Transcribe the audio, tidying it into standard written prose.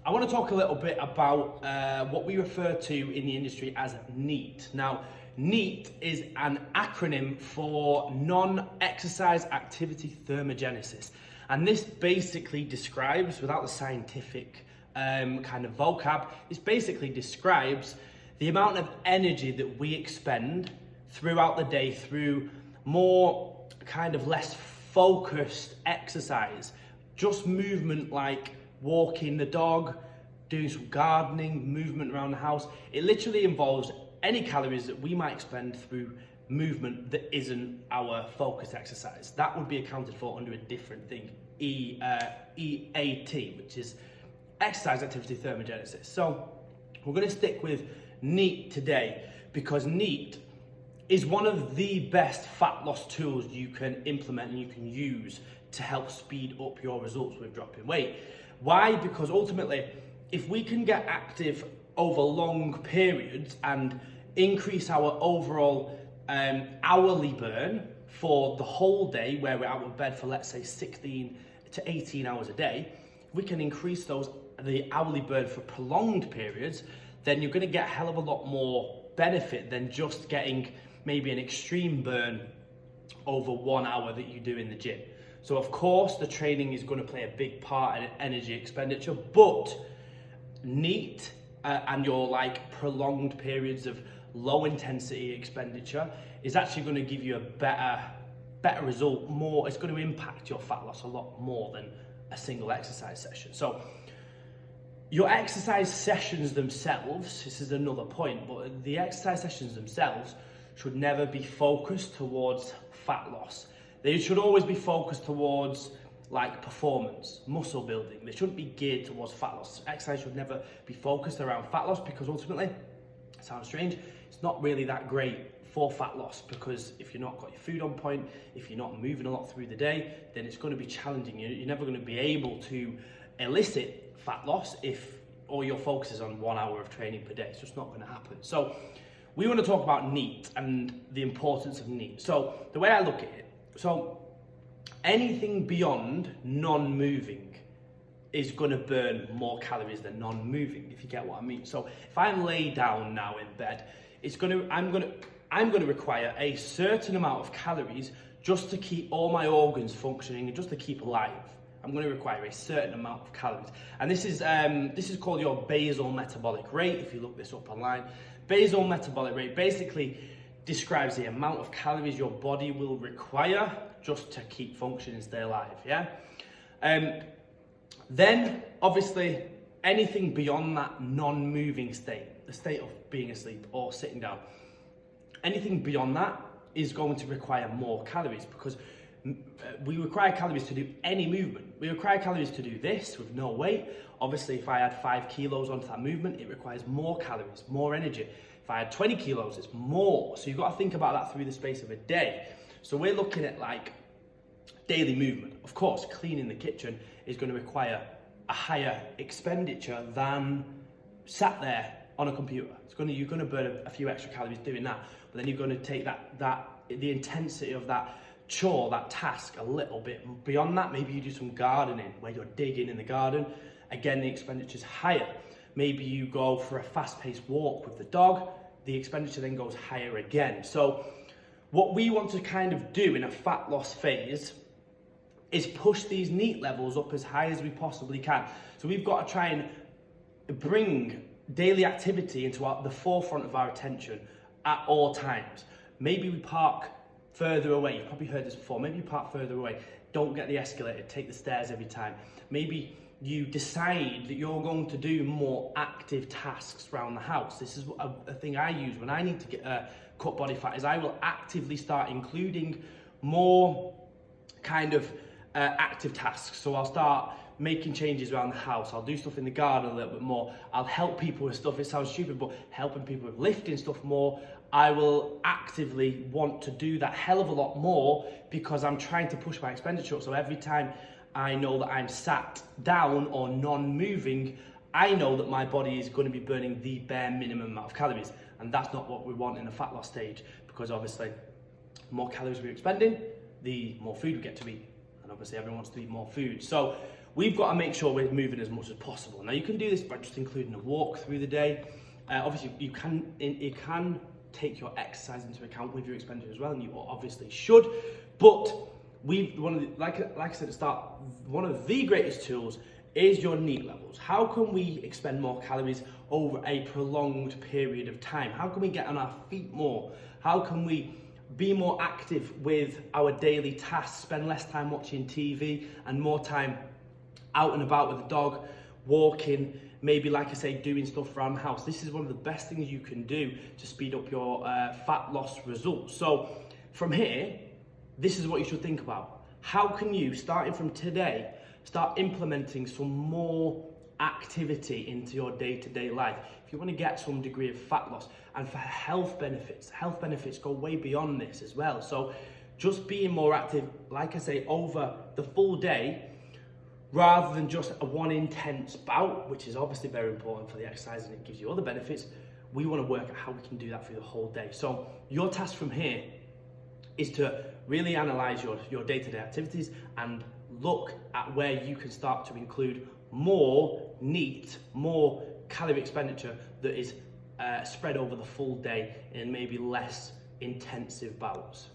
I want to talk a little bit about what we refer to in the industry as NEAT. Now, NEAT is an acronym for non-exercise activity thermogenesis. And this basically describes, without the scientific kind of vocab, this basically describes the amount of energy that we expend throughout the day through more kind of less focused exercise, just movement like walking the dog, doing some gardening, movement around the house. It literally involves any calories that we might expend through movement that isn't our focused exercise. That would be accounted for under a different thing, N.E.A.T, which is exercise activity thermogenesis. So we're going to stick with NEAT today because NEAT is one of the best fat loss tools you can implement and you can use to help speed up your results with dropping weight. Why? Because ultimately, if we can get active over long periods and increase our overall hourly burn for the whole day, where we're out of bed for, let's say, 16 to 18 hours a day, we can increase the hourly burn for prolonged periods, then you're going to get a hell of a lot more benefit than just getting maybe an extreme burn over 1 hour that you do in the gym. So of course the training is going to play a big part in energy expenditure, but NEAT and your like prolonged periods of low intensity expenditure is actually going to give you a better result. It's going to impact your fat loss a lot more than a single exercise session. So your exercise sessions themselves, this is another point, but the exercise sessions themselves should never be focused towards fat loss. They should always be focused towards like performance, muscle building. They shouldn't be geared towards fat loss. Exercise should never be focused around fat loss because ultimately, it sounds strange, it's not really that great for fat loss, because if you're not got your food on point, if you're not moving a lot through the day, then it's going to be challenging. You're never going to be able to elicit fat loss if all your focus is on 1 hour of training per day. It's just not going to happen. So we want to talk about NEAT and the importance of NEAT. So the way I look at it, so anything beyond non-moving is going to burn more calories than non-moving, if you get what I mean. So if I'm laid down now in bed, I'm going to require a certain amount of calories just to keep all my organs functioning and just to keep alive. I'm going to require a certain amount of calories. And this is called your basal metabolic rate, if you look this up online. Basal metabolic rate basically describes the amount of calories your body will require just to keep functioning and stay alive, yeah? Then, obviously, anything beyond that non-moving state, the state of being asleep or sitting down, anything beyond that is going to require more calories, because we require calories to do any movement. We require calories to do this with no weight. Obviously, if I add 5 kilos onto that movement, it requires more calories, more energy. If I add 20 kilos, it's more. So you've got to think about that through the space of a day. So we're looking at like daily movement. Of course, cleaning the kitchen is going to require a higher expenditure than sat there on a computer. You're going to burn a few extra calories doing that, but then you're going to take the intensity of that chore, that task, a little bit beyond that. Maybe you do some gardening where you're digging in the garden. Again, the expenditure is higher. Maybe you go for a fast-paced walk with the dog. The expenditure then goes higher again. So what we want to kind of do in a fat loss phase is push these NEAT levels up as high as we possibly can. So we've got to try and bring daily activity into the forefront of our attention at all times. Maybe we park further away. You've probably heard this before. Maybe you park further away. Don't get the escalator. Take the stairs every time. Maybe you decide that you're going to do more active tasks around the house. This is a thing I use when I need to cut body fat, is I will actively start including more kind of active tasks. So I'll start making changes around the house. I'll do stuff in the garden a little bit more. I'll help people with stuff. It sounds stupid, but helping people with lifting stuff more. I will actively want to do that hell of a lot more because I'm trying to push my expenditure up. So every time I know that I'm sat down or non-moving, I know that my body is going to be burning the bare minimum amount of calories. And that's not what we want in a fat loss stage, because obviously the more calories we're expending, the more food we get to eat. And obviously everyone wants to eat more food. So we've got to make sure we're moving as much as possible. Now you can do this by just including a walk through the day. Obviously you can take your exercise into account with your expenditure as well, and you obviously should. But like I said at the start, one of the greatest tools is your NEAT levels. How can we expend more calories over a prolonged period of time? How can we get on our feet more? How can we be more active with our daily tasks, spend less time watching TV and more time out and about with the dog, walking, maybe, like I say, doing stuff around the house? This is one of the best things you can do to speed up your fat loss results. So from here, this is what you should think about. How can you, starting from today, start implementing some more activity into your day-to-day life if you want to get some degree of fat loss? And for health benefits go way beyond this as well. So just being more active, like I say, over the full day, rather than just a one intense bout, which is obviously very important for the exercise and it gives you other benefits. We want to work out how we can do that for the whole day. So your task from here is to really analyze your day-to-day activities and look at where you can start to include more NEAT, more calorie expenditure that is spread over the full day in maybe less intensive bouts.